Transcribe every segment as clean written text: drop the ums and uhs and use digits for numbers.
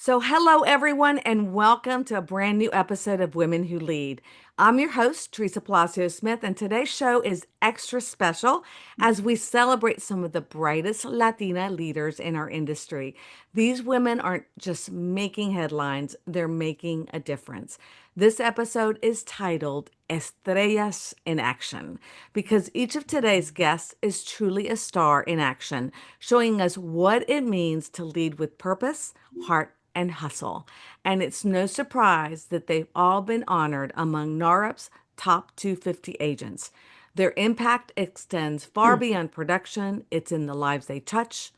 So, hello everyone, and welcome to a brand new episode of Women Who Lead. I'm your host, Teresa Palacio Smith, and today's show is extra special as we celebrate some of the brightest Latina leaders in our industry. These women aren't just making headlines, they're making a difference. This episode is titled Estrellas in Action because each of today's guests is truly a star in action, showing us what it means to lead with purpose, heart, and hustle. And it's no surprise that they've all been honored among NAHREP's top 250 agents. Their impact extends far beyond production. It's in the lives they touch,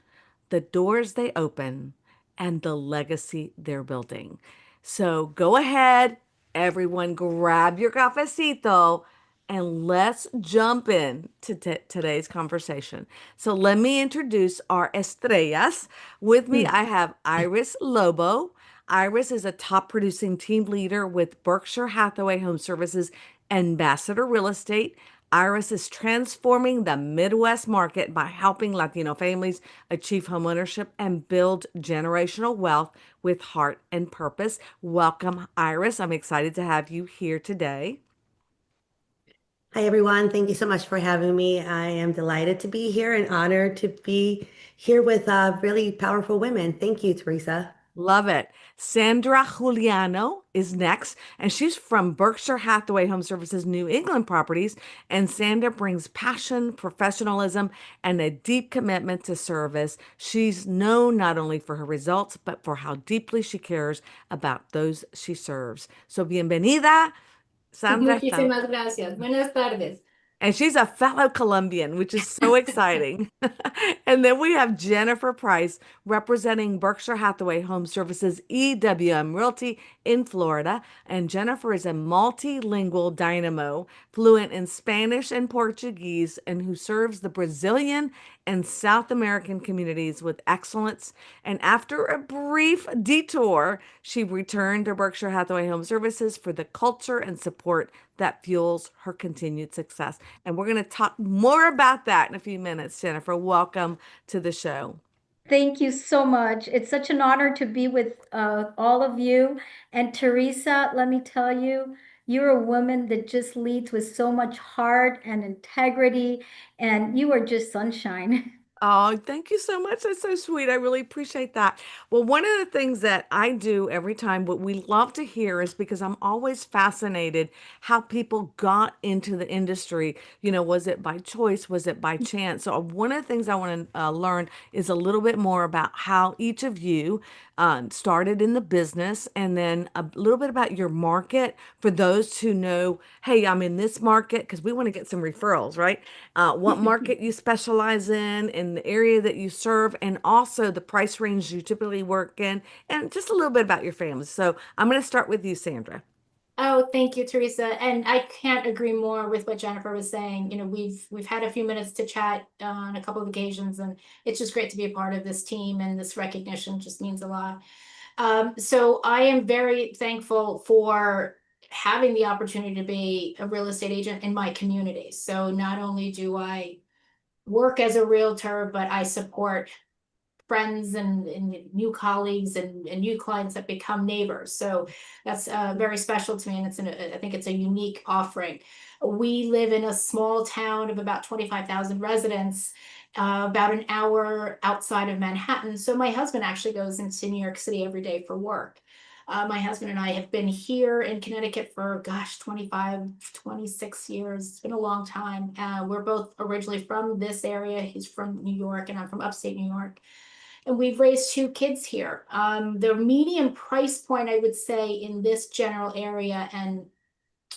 the doors they open, and the legacy they're building. So go ahead, everyone, grab your cafecito and let's jump in to today's conversation. So let me introduce our estrellas. With me, I have Iris Lobo. Iris is a top producing team leader with Berkshire Hathaway HomeServices Ambassador Real Estate. Iris is transforming the Midwest market by helping Latino families achieve homeownership and build generational wealth with heart and purpose. Welcome, Iris. I'm excited to have you here today. Hi, everyone. Thank you so much for having me. I am delighted to be here and honored to be here with really powerful women. Thank you, Teresa. Love it. Sandra Juliano is next, and she's from Berkshire Hathaway Home Services New England properties. And Sandra brings passion, professionalism, and a deep commitment to service. She's known not only for her results, but for how deeply she cares about those she serves. So, bienvenida, Sandra. Muchísimas gracias. Buenas tardes. And she's a fellow Colombian, which is so exciting. And then we have Jennifer Price representing Berkshire Hathaway Home Services EWM Realty in Florida. And Jennifer is a multilingual dynamo, fluent in Spanish and Portuguese, and who serves the Brazilian and South American communities with excellence. And after a brief detour, she returned to Berkshire Hathaway Home Services for the culture and support that fuels her continued success. And we're going to talk more about that in a few minutes. Jennifer, welcome to the show. Thank you so much. It's such an honor to be with all of you. And Teresa, let me tell you, you're a woman that just leads with so much heart and integrity, and you are just sunshine. Oh, thank you so much. That's so sweet. I really appreciate that. Well, one of the things that I do every time, what we love to hear is because I'm always fascinated how people got into the industry. Was it by choice? Was it by chance? So, one of the things I want to learn is a little bit more about how each of you started in the business and then a little bit about your market for those who know, hey, I'm in this market because we want to get some referrals, right? What market you specialize in the area that you serve, and also the price range you typically work in, and just a little bit about your family. So I'm going to start with you, Sandra. Oh, thank you, Teresa. And I can't agree more with what Jennifer was saying. We've had a few minutes to chat on a couple of occasions, and it's just great to be a part of this team, and this recognition just means a lot. So I am very thankful for having the opportunity to be a real estate agent in my community. So not only do I work as a realtor, but I support friends and new colleagues and new clients that become neighbors. So that's very special to me, and I think it's a unique offering. We live in a small town of about 25,000 residents, about an hour outside of Manhattan. So my husband actually goes into New York City every day for work. My husband and I have been here in Connecticut for, gosh, 25, 26 years. It's been a long time. We're both originally from this area. He's from New York, and I'm from upstate New York. And we've raised two kids here. The median price point, I would say, in this general area, and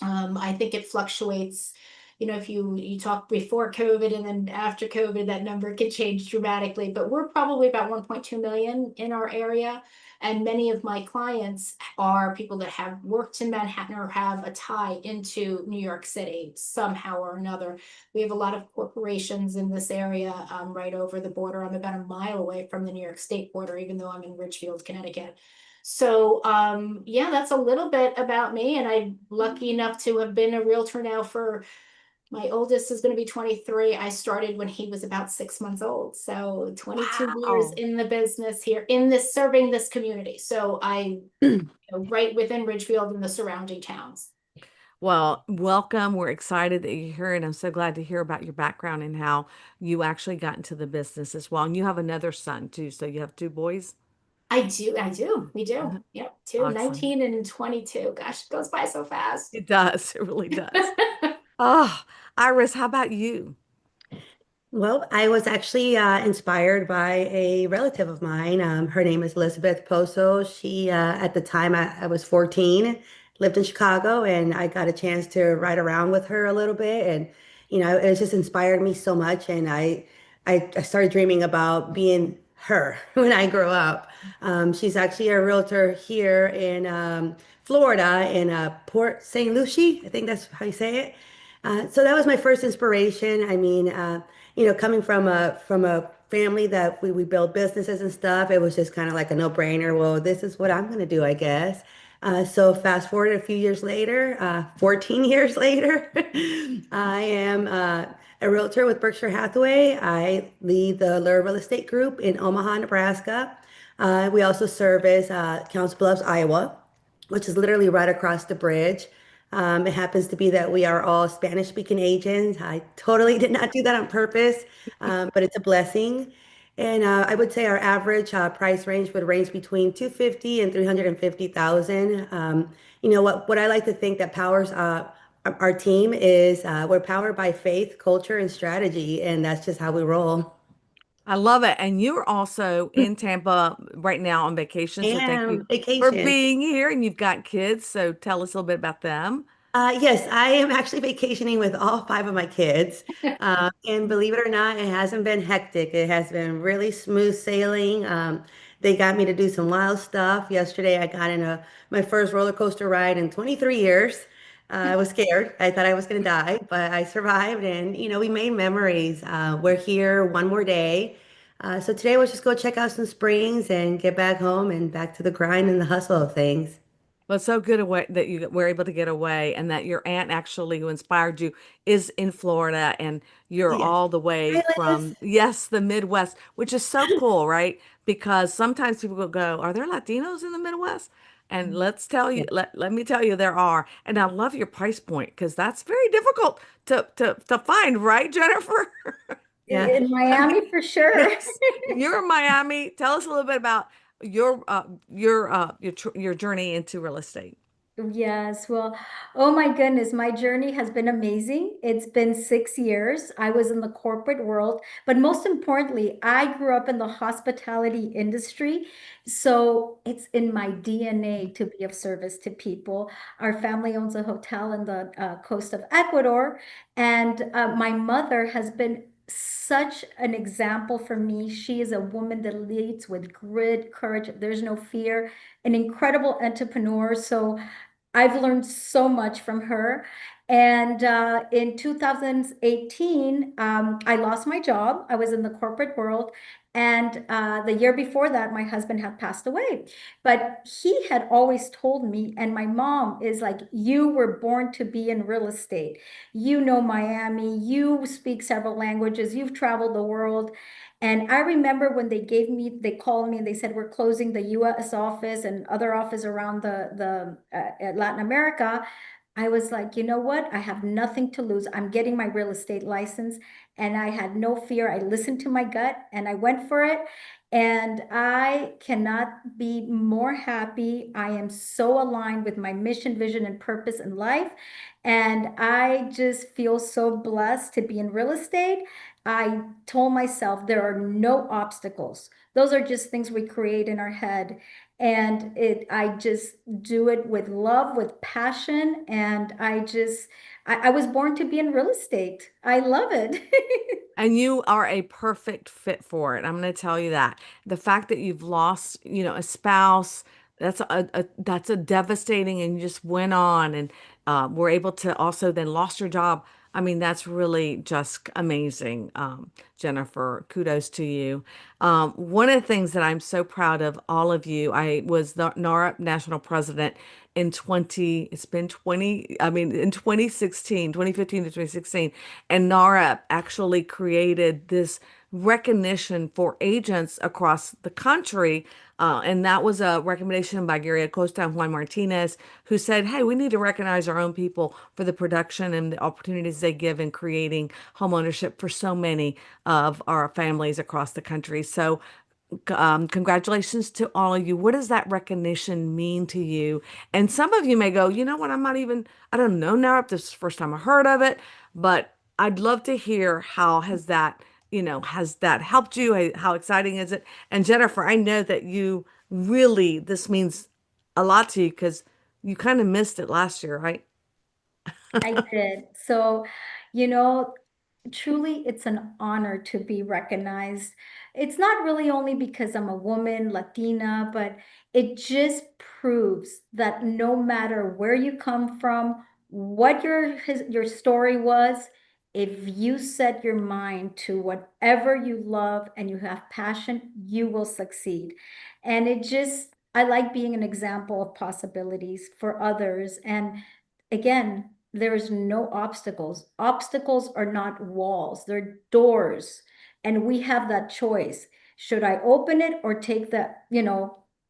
I think it fluctuates. If you talk before COVID and then after COVID, that number can change dramatically. But we're probably about 1.2 million in our area. And many of my clients are people that have worked in Manhattan or have a tie into New York City somehow or another. We have a lot of corporations in this area, right over the border. I'm about a mile away from the New York State border, even though I'm in Ridgefield, Connecticut. So yeah, that's a little bit about me. And I'm lucky enough to have been a realtor now for My oldest is going to be 23. I started when he was about 6 months old. So 22 years Wow. in the business here, in this, serving this community. So right within Ridgefield and the surrounding towns. Well, welcome. We're excited that you're here, and I'm so glad to hear about your background and how you actually got into the business as well. And you have another son too, so you have two boys. We do. Yep, two, Awesome. 19 and 22. Gosh, it goes by so fast. It does. It really does. Oh, Iris, how about you? Well, I was actually inspired by a relative of mine. Her name is Elizabeth Poso. At the time, I was 14, lived in Chicago, and I got a chance to ride around with her a little bit. And, it just inspired me so much. And I started dreaming about being her when I grow up. She's actually a realtor here in Florida, in Port St. Lucie. I think that's how you say it. So that was my first inspiration. I mean, coming from a family that we build businesses and stuff, it was just kind of like a no-brainer. Well, this is what I'm going to do, I guess. So fast forward a few years later, 14 years later, I am a realtor with Berkshire Hathaway. I lead the Lure Real Estate Group in Omaha, Nebraska. We also service Council Bluffs, Iowa, which is literally right across the bridge. It happens to be that we are all Spanish speaking agents. I totally did not do that on purpose, but it's a blessing. And I would say our average price range would range between 250 and 350,000. What I like to think that powers our team is we're powered by faith, culture, and strategy, and that's just how we roll. I love it. And you're also in Tampa right now on vacation. So thank you And for vacation. being here. And you've got kids. So tell us a little bit about them. Yes, I am actually vacationing with all five of my kids. And believe it or not, it hasn't been hectic. It has been really smooth sailing. They got me to do some wild stuff. Yesterday, I got in my first roller coaster ride in 23 years. I was scared. I thought I was going to die, but I survived. And, we made memories. We're here one more day. So today, we'll just go check out some springs and get back home and back to the grind and the hustle of things. But so good away that you were able to get away and that your aunt actually who inspired you is in Florida and you're Yes. all the way Hi, Liz. from, yes, the Midwest, which is so cool, right? Because sometimes people will go, are there Latinos in the Midwest? And let me tell you, there are. And I love your price point because that's very difficult to find, right, Jennifer? Yeah. In I mean, Miami for sure. yes, you're in Miami. Tell us a little bit about your journey into real estate. Yes, well, oh my goodness, my journey has been amazing. It's been 6 years. I was in the corporate world, but most importantly, I grew up in the hospitality industry. So it's in my DNA to be of service to people. Our family owns a hotel in the coast of Ecuador, and my mother has been such an example for me. She is a woman that leads with grit, courage. There's no fear, an incredible entrepreneur. So I've learned so much from her. And in 2018, I lost my job. I was in the corporate world. And the year before that, my husband had passed away. But he had always told me, and my mom is like, you were born to be in real estate. You know Miami, you speak several languages, you've traveled the world. And I remember when they called me and they said, we're closing the US office and other office around the Latin America. I was like, you know what? I have nothing to lose. I'm getting my real estate license. And I had no fear. I listened to my gut and I went for it. And I cannot be more happy. I am so aligned with my mission, vision, and purpose in life. And I just feel so blessed to be in real estate. I told myself there are no obstacles. Those are just things we create in our head. And I just do it with love, with passion. And I was born to be in real estate. I love it. And you are a perfect fit for it. I'm going to tell you that. The fact that you've lost, a spouse, that's a devastating, and you just went on and were able to also then lost your job. I mean, that's really just amazing, Jennifer. Kudos to you. One of the things that I'm so proud of all of you, I was the NAHREP national president in 20, it's been 20, I mean, in 2016, 2015 to 2016. And NAHREP actually created this recognition for agents across the country. And that was a recommendation by Gary Acosta and Juan Martinez, who said, hey, we need to recognize our own people for the production and the opportunities they give in creating homeownership for so many of our families across the country. So, congratulations to all of you. What does that recognition mean to you? And some of you may go, you know what, I'm not even, I don't know now if this is the first time I heard of it, but I'd love to hear how has that, has that helped you? How exciting is it? And Jennifer, I know that you really, this means a lot to you because you kind of missed it last year, right? I did. So, you know, truly, it's an honor to be recognized. It's not really only because I'm a woman, Latina, but it just proves that no matter where you come from, what your story was, if you set your mind to whatever you love and you have passion, you will succeed. And I like being an example of possibilities for others. And again, there is no obstacles. Obstacles are not walls, they're doors. And we have that choice. Should I open it or take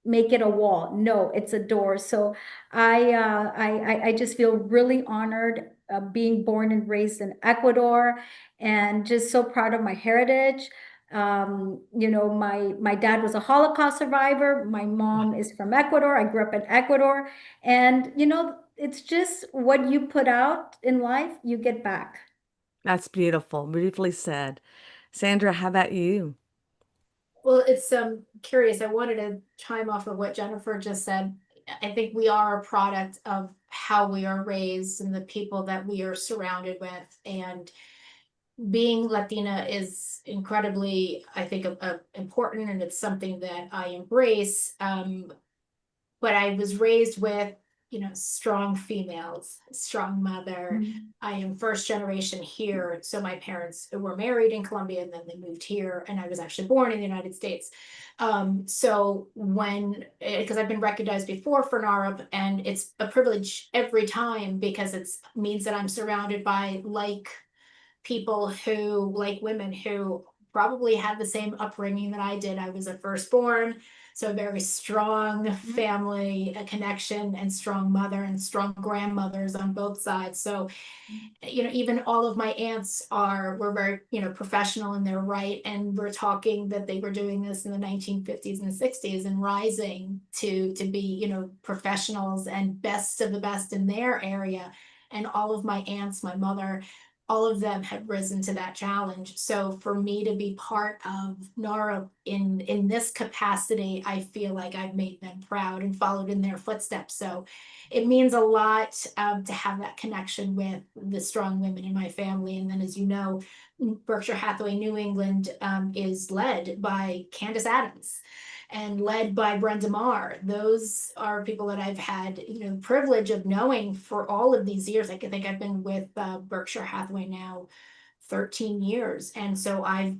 make it a wall? No, it's a door. So I just feel really honored being born and raised in Ecuador and just so proud of my heritage. My dad was a Holocaust survivor. My mom is from Ecuador. I grew up in Ecuador. And, it's just what you put out in life, you get back. That's beautiful, beautifully said. Sandra, how about you? Well, it's curious. I wanted to chime off of what Jennifer just said. I think we are a product of how we are raised and the people that we are surrounded with. And being Latina is incredibly, I think, important, and it's something that I embrace. But I was raised with, strong females, strong mother. Mhm. I am first generation here. So my parents were married in Colombia and then they moved here, and I was actually born in the United States. So because I've been recognized before for NAHREP, and it's a privilege every time because it means that I'm surrounded by like women who probably had the same upbringing that I did. I was a firstborn, so a very strong family, a connection, and strong mother and strong grandmothers on both sides. So, even all of my aunts were very, professional in their right. And we're talking that they were doing this in the 1950s and 60s and rising to be, professionals and best of the best in their area. And all of my aunts, my mother, all of them have risen to that challenge. So for me to be part of NAHREP in this capacity, I feel like I've made them proud and followed in their footsteps. So it means a lot to have that connection with the strong women in my family. And then, as you know, Berkshire Hathaway New England is led by Candace Adams and led by Brenda Maher. Those are people that I've had, privilege of knowing for all of these years. I think I've been with Berkshire Hathaway now 13 years. And so I've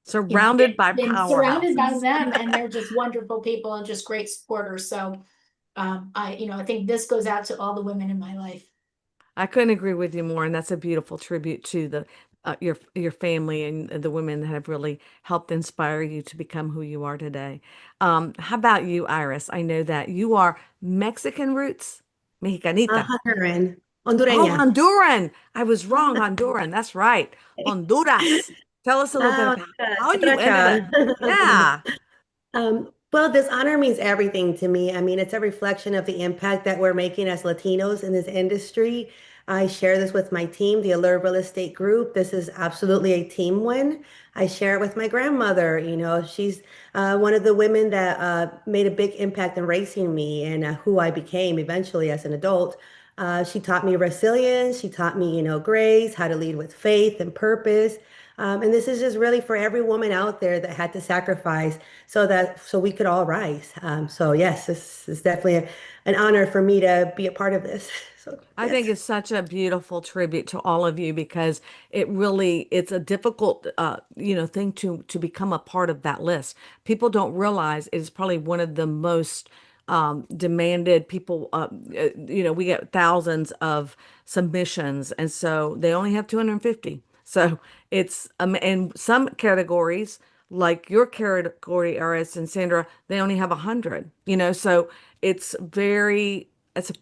Surrounded by been surrounded by powerhouses. them, and they're just wonderful people and just great supporters. So I think this goes out to all the women in my life. I couldn't agree with you more, and that's a beautiful tribute to the your family and the women that have really helped inspire you to become who you are today. How about you, Iris? I know that you are Mexican roots, Mexicanita. Honduran, Oh, Hondureña. Honduran. I was wrong, Honduran. That's right. Honduras. Tell us a little bit Ah, about how you ended up. Catracha. Yeah. Well, this honor means everything to me. I mean, it's a reflection of the impact that we're making as Latinos in this industry. I share this with my team, the Allure Real Estate Group. This is absolutely a team win. I share it with my grandmother. She's one of the women that made a big impact in raising me and who I became eventually as an adult. She taught me resilience. She taught me, grace, how to lead with faith and purpose. And this is just really for every woman out there that had to sacrifice so we could all rise. So yes, this is definitely an honor for me to be a part of this. So I think yes. it's such a beautiful tribute to all of you because it's a difficult thing to become a part of that list. People don't realize it is probably one of the most demanded people. We get thousands of submissions, and so they only have 250. So it's in some categories, like your category, Aris and Sandra, they only have 100. So it's it's a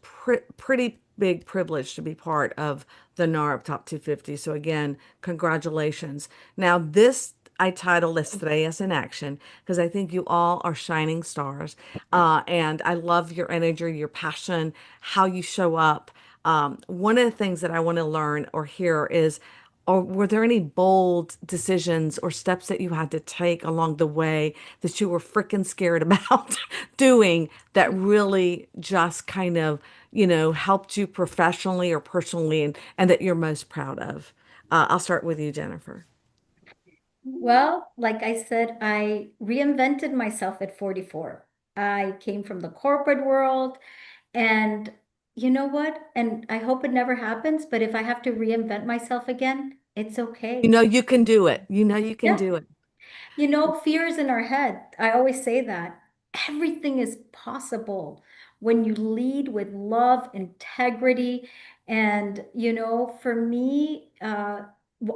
pretty big privilege to be part of the NAHREP Top 250. So again, congratulations. Now this I titled Estrellas in Action because I think you all are shining stars. And I love your energy, your passion, how you show up. One of the things that I want to learn or hear is, or were there any bold decisions or steps that you had to take along the way that you were freaking scared about doing that really just kind of, helped you professionally or personally and that you're most proud of? I'll start with you, Jennifer. Well, like I said, I reinvented myself at 44. I came from the corporate world, and you know what? And I hope it never happens, but if I have to reinvent myself again, it's You okay. know you can do it. You know you can Yeah. do it. You know, fear is in our head. I always say that. Everything is possible when you lead with love, integrity. And, for me,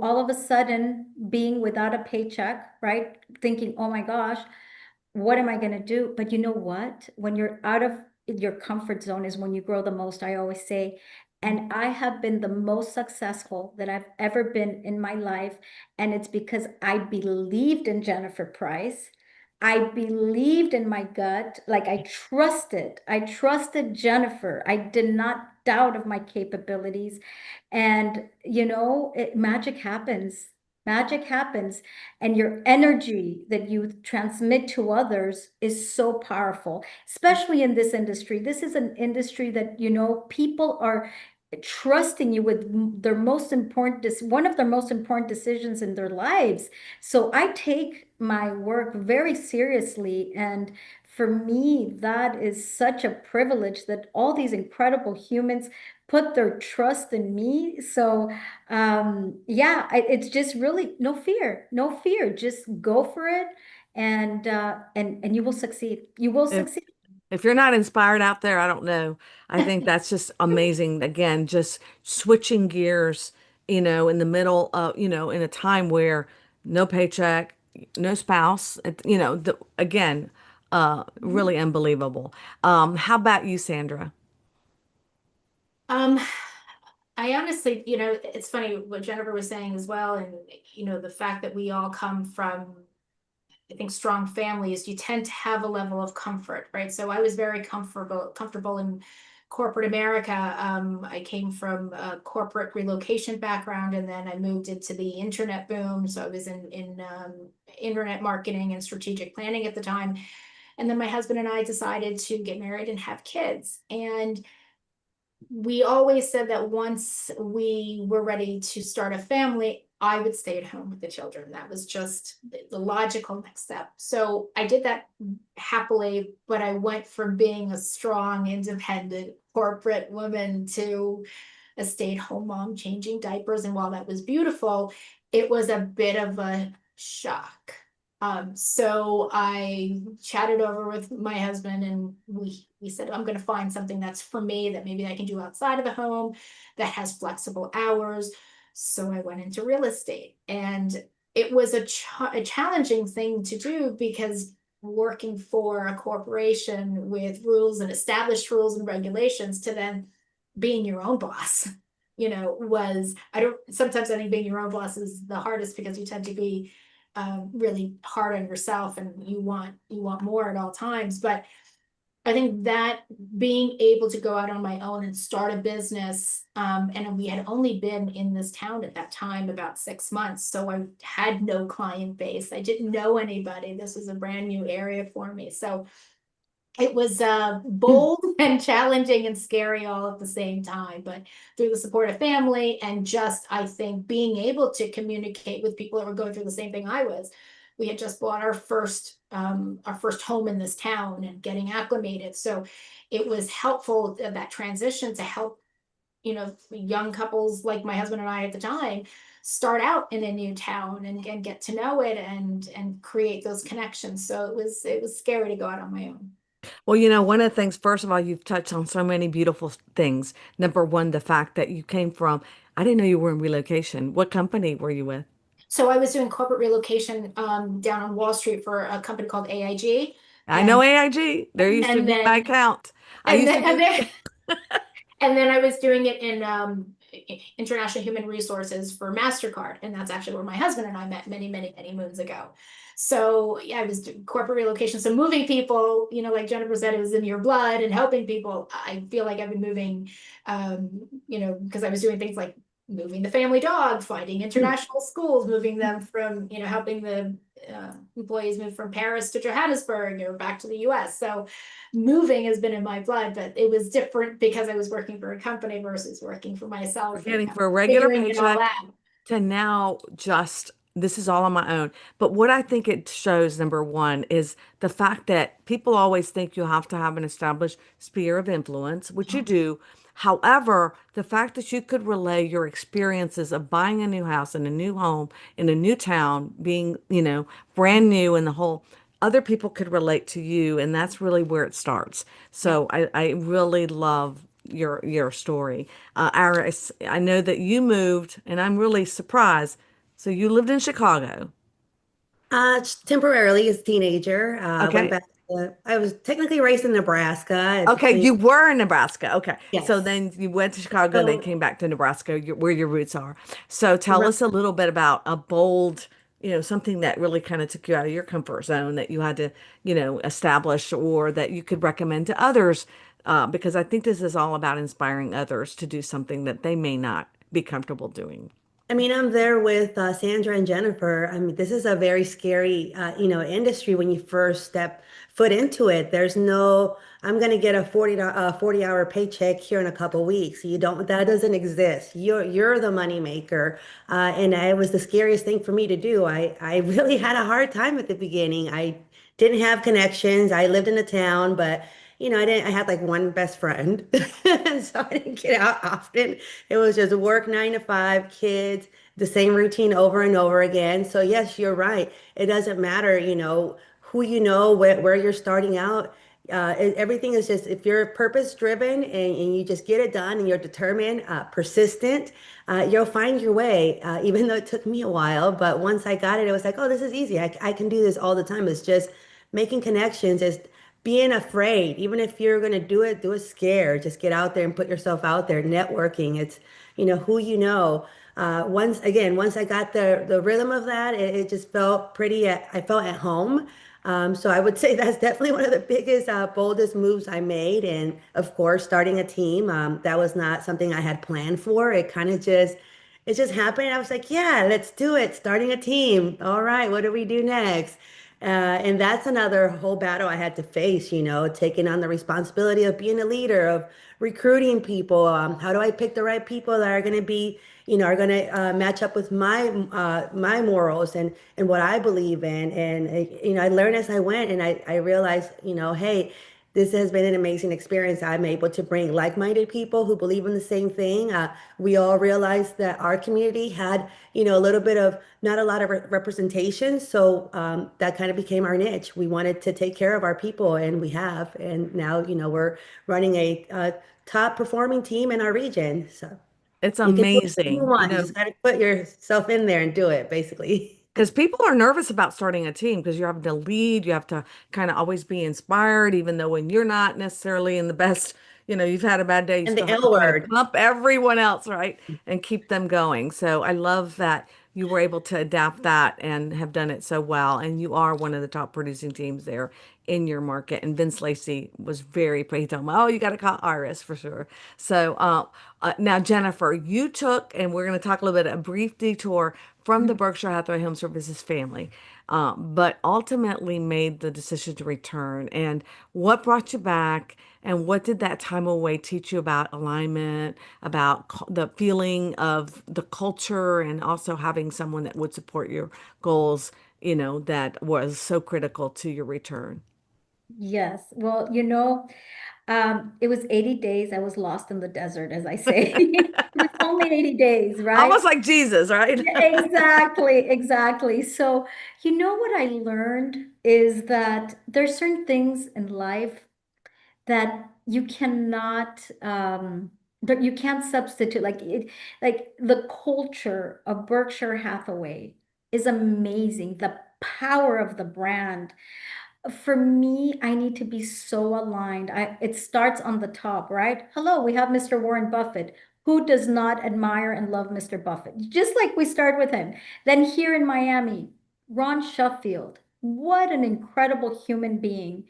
all of a sudden being without a paycheck, right? Thinking, oh my gosh, what am I going to do? But you know what? When you're out of your comfort zone is when you grow the most, I always say. And I have been the most successful that I've ever been in my life. And it's because I believed in Jennifer Price. I believed in my gut. Like I trusted Jennifer. I did not doubt of my capabilities. And, magic happens. Magic happens. And your energy that you transmit to others is so powerful, especially in this industry. This is an industry that, people are trusting you with their most important, one of their most important decisions in their lives. So I take my work very seriously. And for me, that is such a privilege that all these incredible humans put their trust in me. So yeah, it's just really no fear, no fear. Just go for it, and you will succeed. You will If succeed. if you're not inspired out there, I don't know. I think that's just amazing. Again, just switching gears, in the middle of, in a time where no paycheck, no spouse, again, really unbelievable. How about you, Sandra? Um, I honestly, it's funny what Jennifer was saying as well, and the fact that we all come from, I think, strong families, you tend to have a level of comfort, right? So I was very comfortable in corporate America. I came from a corporate relocation background, and then I moved into the internet boom. So I was in internet marketing and strategic planning at the time. And then my husband and I decided to get married and have kids. And we always said that once we were ready to start a family, I would stay at home with the children. That was just the logical next step. So I did that happily, but I went from being a strong, independent corporate woman to a stay-at-home mom changing diapers. And while that was beautiful, it was a bit of a shock. So I chatted over with my husband, and we said, I'm going to find something that's for me that maybe I can do outside of the home that has flexible hours. So I went into real estate, and it was a challenging thing to do because working for a corporation with rules and established rules and regulations to then being your own boss, sometimes I think being your own boss is the hardest because you tend to be really hard on yourself, and you want more at all times. But I think that being able to go out on my own and start a business, and we had only been in this town at that time about 6 months, so I had no client base. I didn't know anybody. This was a brand new area for me. So It was bold and challenging and scary all at the same time, but through the support of family and just, I think, being able to communicate with people that were going through the same thing I was. We had just bought our first home in this town and getting acclimated. So it was helpful, that transition, to help, young couples like my husband and I at the time start out in a new town and get to know it and create those connections. So it was scary to go out on my own. Well, one of the things, first of all, you've touched on so many beautiful things. Number one, the fact that you came from, I didn't know you were in relocation. What company were you with? So I was doing corporate relocation down on Wall Street for a company called AIG. I know And AIG. There used to and be my then account. I and used to then and do, then and then I was doing it in international human resources for MasterCard, and that's actually where my husband and I met many, many, many moons ago. So yeah, I was doing corporate relocation. So moving people, like Jennifer said, it was in your blood, and helping people. I feel like I've been moving, because I was doing things like moving the family dog, finding international schools, moving them from, helping the employees move from Paris to Johannesburg or back to the US. So moving has been in my blood, but it was different because I was working for a company versus working for myself and getting for a regular figuring it all paycheck out. to now just this is all on my own. But what I think it shows, number one, is the fact that people always think you have to have an established sphere of influence, which you do. However, the fact that you could relay your experiences of buying a new house in a new home in a new town, being, brand new and the whole other people could relate to you, and that's really where it starts. Yeah. So I really love your story. Iris, I know that you moved, and I'm really surprised. So you lived in Chicago. Temporarily as a teenager, went Okay. back I was technically raised in Nebraska Okay, between, you were in Nebraska. Okay. So yes. then you went to Chicago and then So, came back to Nebraska, where your roots are. So tell right. us a little bit about a bold, something that really kind of took you out of your comfort zone that you had to, establish or that you could recommend to others. Because I think this is all about inspiring others to do something that they may not be comfortable doing. I mean, I'm there with Sandra and Jennifer. I mean, this is a very scary, industry when you first step foot into it. There's no, I'm going to get a 40-hour paycheck here in a couple weeks. You don't, that doesn't exist. You're the money maker. And it was the scariest thing for me to do. I really had a hard time at the beginning. I didn't have connections. I lived in a town, but I had like one best friend. So I didn't get out often. It was just work 9 to 5, kids, the same routine over and over again. So yes, you're right. It doesn't matter, who where you're starting out. Everything is just if you're purpose driven and you just get it done and you're determined, persistent, you'll find your way. Even though it took me a while, but once I got it, it was like, oh, this is easy. I can do this all the time. It's just making connections. It's being afraid, even if you're going to do it scared. Just get out there and put yourself out there. Networking, it's, who you know. Once I got the rhythm of that, it just felt I felt at home. So I would say that's definitely one of the biggest, boldest moves I made. And of course, starting a team, that was not something I had planned for. It just happened. I was like, yeah, let's do it. Starting a team. All right, what do we do next? And that's another whole battle I had to face, taking on the responsibility of being a leader, of recruiting people. How do I pick the right people that are going to be, are going to match up with my morals and what I believe in. And, I learned as I went and I realized, hey, this has been an amazing experience. I'm able to bring like-minded people who believe in the same thing. We all realized that our community had, a little bit of not a lot of representation. So that kind of became our niche. We wanted to take care of our people, and we have. And now, we're running a top performing team in our region. So It's you can do it if you amazing, want. You just got to put yourself in there and do it, basically. because people are nervous about starting a team because you're having to lead, you have to kind of always be inspired, even though when you're not necessarily in the best, you've had a bad day, you And the still have to L kind of word. pump everyone else, right? And keep them going. So I love that you were able to adapt that and have done it so well. And you are one of the top producing teams there in your market. And Vince Lacey was he told me, oh, you got to call Iris for sure. So now, Jennifer, you took, and we're going to talk a little bit, a brief detour from the Berkshire Hathaway Home Services family, but ultimately made the decision to return. And what brought you back? And what did that time away teach you about alignment, about the feeling of the culture, and also having someone that would support your goals, that was so critical to your return? Yes. Well, it was 80 days. I was lost in the desert, as I say. It was only 80 days, right? Almost like Jesus, right? Yeah, exactly, exactly. So, what I learned is that there's certain things in life that that you can't substitute. Like the culture of Berkshire Hathaway is amazing. The power of the brand. For me, I need to be so aligned. It starts on the top, right? Hello, we have Mr. Warren Buffett. Who does not admire and love Mr. Buffett? Just like we start with him. Then here in Miami, Ron Sheffield. What an incredible human being.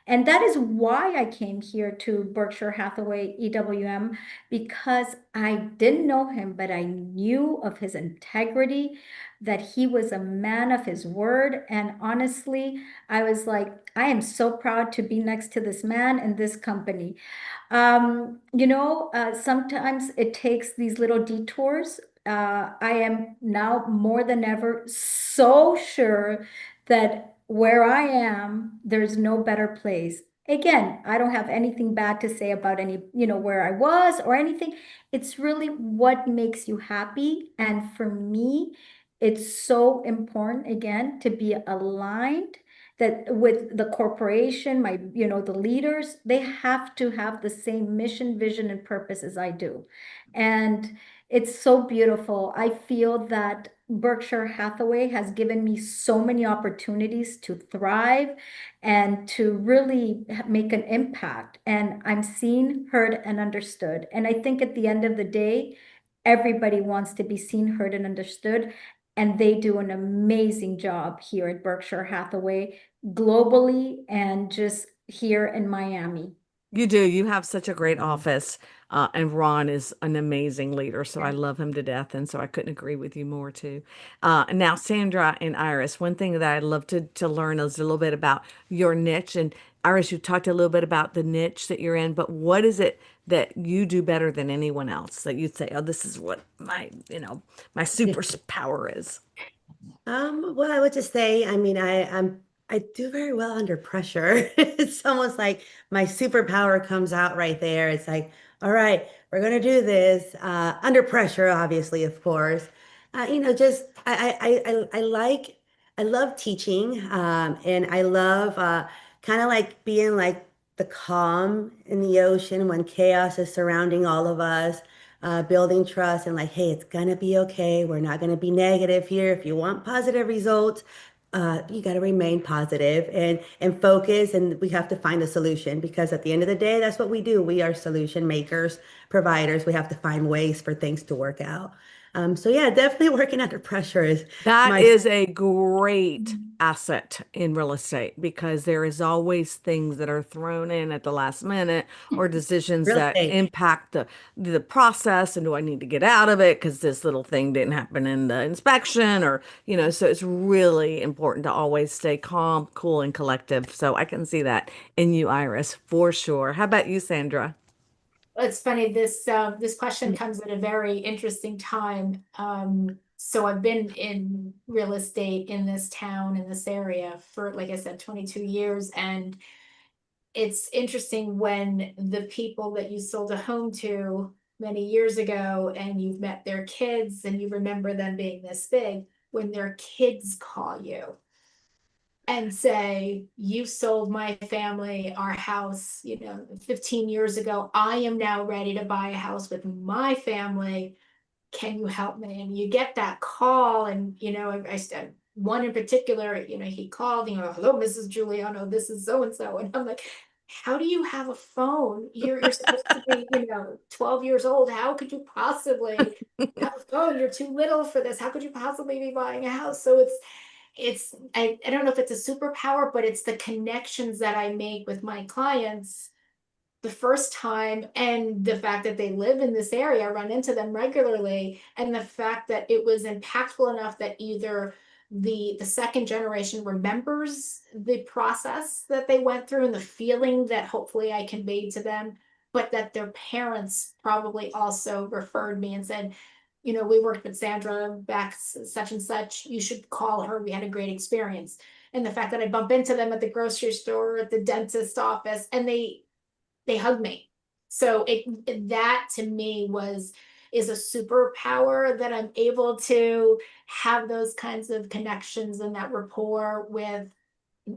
And that is why I came here to Berkshire Hathaway EWM, because I didn't know him, but I knew of his integrity, that he was a man of his word. And honestly, I was like, I am so proud to be next to this man and this company. Sometimes it takes these little detours. I am now more than ever so sure that where I am, there's no better place. Again, I don't have anything bad to say about where I was or anything. It's really what makes you happy. And for me, it's so important, again, to be aligned that with the corporation, the leaders, they have to have the same mission, vision, and purpose as I do. And it's so beautiful. I feel that Berkshire Hathaway has given me so many opportunities to thrive and to really make an impact. And I'm seen, heard, and understood. And I think at the end of the day, everybody wants to be seen, heard, and understood. And they do an amazing job here at Berkshire Hathaway, globally and just here in Miami. You do. You have such a great office. And Ron is an amazing leader. So I Yeah. love him to death. And so I couldn't agree with you more, too. And now, Sandra and Iris, one thing that I'd love to learn is a little bit about your niche. And Iris, you talked a little bit about the niche that you're in, but what is it that you do better than anyone else that you'd say, oh, this is what my superpower is? Well, I would just say, I mean, I do very well under pressure. It's almost like my superpower comes out right there. It's like, all right, we're gonna do this under pressure, obviously, of course. Just I love teaching, and I love kind of like being like the calm in the ocean when chaos is surrounding all of us, building trust and like, hey, it's gonna be okay. We're not gonna be negative here. If you want positive results, you got to remain positive and focus, and we have to find a solution because at the end of the day, that's what we do. We are solution makers, providers. We have to find ways for things to work out. So yeah, definitely working under pressure is That my is a great asset in real estate because there is always things that are thrown in at the last minute or decisions real that estate. impact the process. And do I need to get out of it because this little thing didn't happen in the inspection or, so it's really important to always stay calm, cool, and collective. So I can see that in you, Iris, for sure. How about you, Sandra? It's funny, this question comes at a very interesting time. So I've been in real estate in this town, in this area for, like I said, 22 years. And it's interesting when the people that you sold a home to many years ago and you've met their kids and you remember them being this big, when their kids call you and say, you sold my family our house, 15 years ago. I am now ready to buy a house with my family. Can you help me? And you get that call. And, I said, one in particular, he called, hello, Mrs. Juliano, this is so-and-so. And I'm like, how do you have a phone? You're supposed to be, 12 years old. How could you possibly have a phone? You're too little for this. How could you possibly be buying a house? So I don't know if it's a superpower, but it's the connections that I make with my clients the first time, and the fact that they live in this area, I run into them regularly, and the fact that it was impactful enough that either the second generation remembers the process that they went through and the feeling that hopefully I conveyed to them, but that their parents probably also referred me and said, we worked with Sandra back such and such, you should call her, we had a great experience. And the fact that I bump into them at the grocery store, at the dentist office, and they hug me. So that to me is a superpower, that I'm able to have those kinds of connections and that rapport with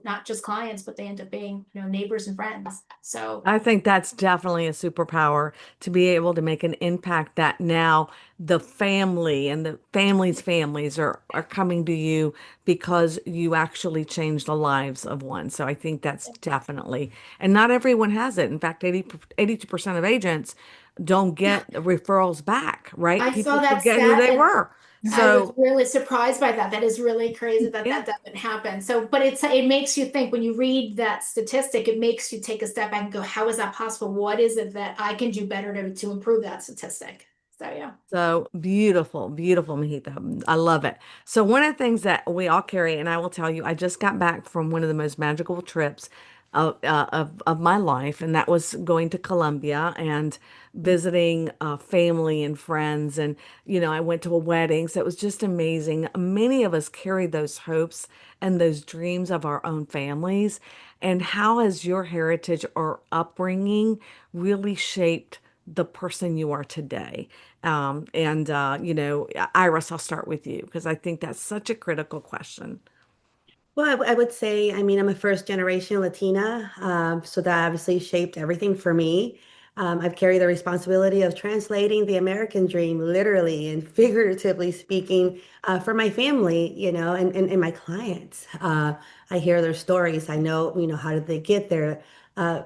not just clients, but they end up being, neighbors and friends. So I think that's definitely a superpower, to be able to make an impact, that now the family and the family's families are coming to you because you actually changed the lives of one. So I think that's definitely, and not everyone has it. In fact, 82% of agents don't get referrals back, right? I saw People that forget who stat, they and were. I was So really surprised by that. That is really crazy that yeah. that doesn't happen. So, but it makes you think when you read that statistic, it makes you take a step back and go, how is that possible? What is it that I can do better to improve that statistic? So, yeah. So beautiful, beautiful, Mahita. I love it. So one of the things that we all carry, and I will tell you, I just got back from one of the most magical trips of my life, and that was going to Colombia and visiting family and friends. And, I went to a wedding, so it was just amazing. Many of us carry those hopes and those dreams of our own families. And how has your heritage or upbringing really shaped the person you are today? Iris, I'll start with you because I think that's such a critical question. Well, I would say, I mean, I'm a first generation Latina, so that obviously shaped everything for me. I've carried the responsibility of translating the American dream, literally and figuratively speaking, for my family, and my clients. I hear their stories. I know, how did they get there? Uh,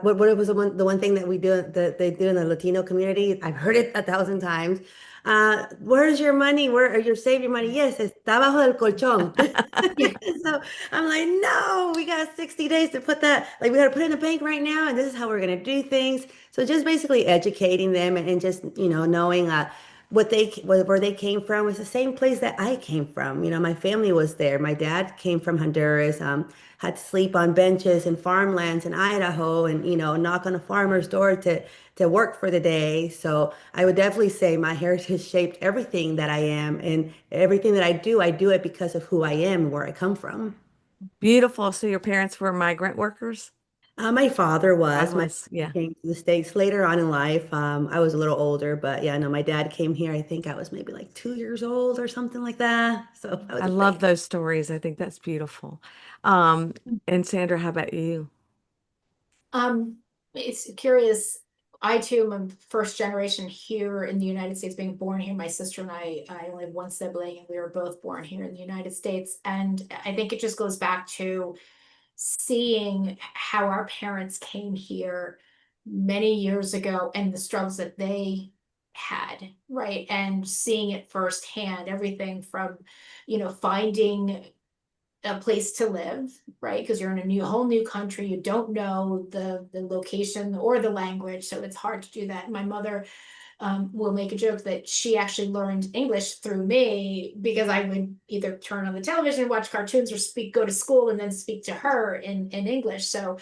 what was the one thing that we do that they do in the Latino community? I've heard it 1,000 times. Where's your money? Where are you save your money? Yes, está bajo el colchón. Yeah. So I'm like, no, we got 60 days to put that, like, we got to put it in the bank right now, and this is how we're going to do things. So just basically educating them, and just, knowing where they came from was the same place that I came from. My family was there. My dad came from Honduras, had to sleep on benches and farmlands in Idaho, and, knock on a farmer's door to work for the day. So I would definitely say my heritage shaped everything that I am, and everything that I do it because of who I am and where I come from. Beautiful. So your parents were migrant workers? My father was. My Fabulous. Yeah. came to the States later on in life. I was a little older, but yeah, no, my dad came here. I think I was maybe like 2 years old or something like that. So I was I a love baby. those stories. I think that's beautiful. Um, and Sandra, how about you? Um, it's curious. I too am first generation here in the United States, being born here. My sister and I only have one sibling, and we were both born here in the United States. And I think it just goes back to seeing how our parents came here many years ago and the struggles that they had, right? And seeing it firsthand, everything from, finding a place to live, right? Because you're in whole new country, you don't know the location or the language, so it's hard to do that. My mother will make a joke that she actually learned English through me, because I would either turn on the television, watch cartoons, or go to school and then speak to her in English. So,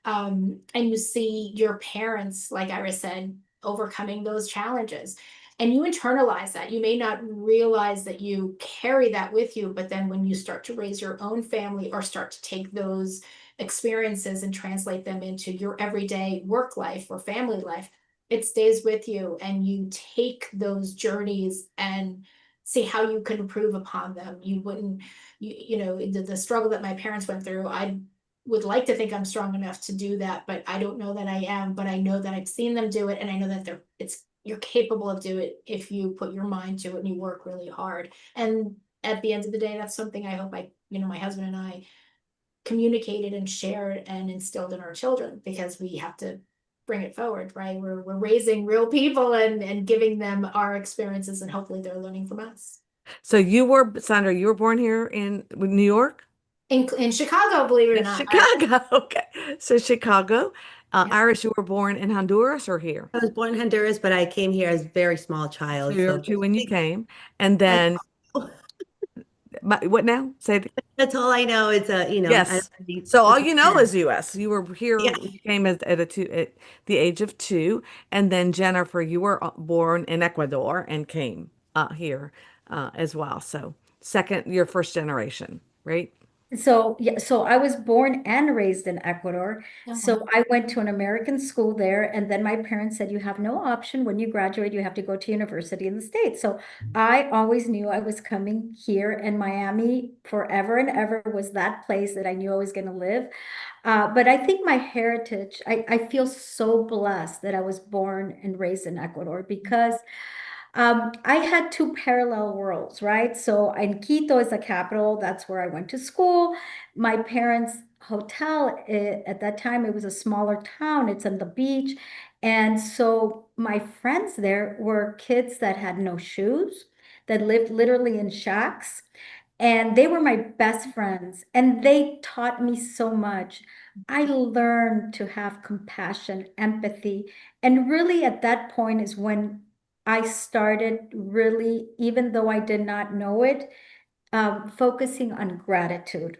and you see your parents, like Iris said, overcoming those challenges. And you internalize that. You may not realize that you carry that with you, but then when you start to raise your own family, or start to take those experiences and translate them into your everyday work life or family life, it stays with you, and you take those journeys and see how you can improve upon them. You wouldn't, the struggle that my parents went through, I would like to think I'm strong enough to do that, but I don't know that I am. But I know that I've seen them do it, and I know that you're capable of doing it if you put your mind to it and you work really hard. And at the end of the day, that's something I hope my husband and I communicated and shared and instilled in our children, because we have to bring it forward, right? We're raising real people and giving them our experiences, and hopefully they're learning from us. So Sandra, you were born here in New York? In Chicago, believe it or In not. Chicago. Okay. So Chicago. Yeah. Iris, you were born in Honduras or here? I was born in Honduras, but I came here as a very small So child. you were So two when you came. And that's then, all, what now? Say it. that's all I know. It's I don't Yes. really, So all you know is US. You were here, yeah. you came at the age of 2. And then Jennifer, you were born in Ecuador and came here as well. So your first generation, right? So, yeah, so I was born and raised in Ecuador. Oh, So wow. I went to an American school there, and then my parents said, you have no option. When you graduate, you have to go to university in the States. So I always knew I was coming here, and Miami forever and ever was that place that I knew I was going to live. But I think my heritage, I feel so blessed that I was born and raised in Ecuador because I had two parallel worlds, right? So in Quito is the capital. That's where I went to school. My parents' hotel, at that time, it was a smaller town. It's on the beach. And so my friends there were kids that had no shoes, that lived literally in shacks. And they were my best friends. And they taught me so much. I learned to have compassion, empathy. And really, at that point is when I started really, even though I did not know it, focusing on gratitude.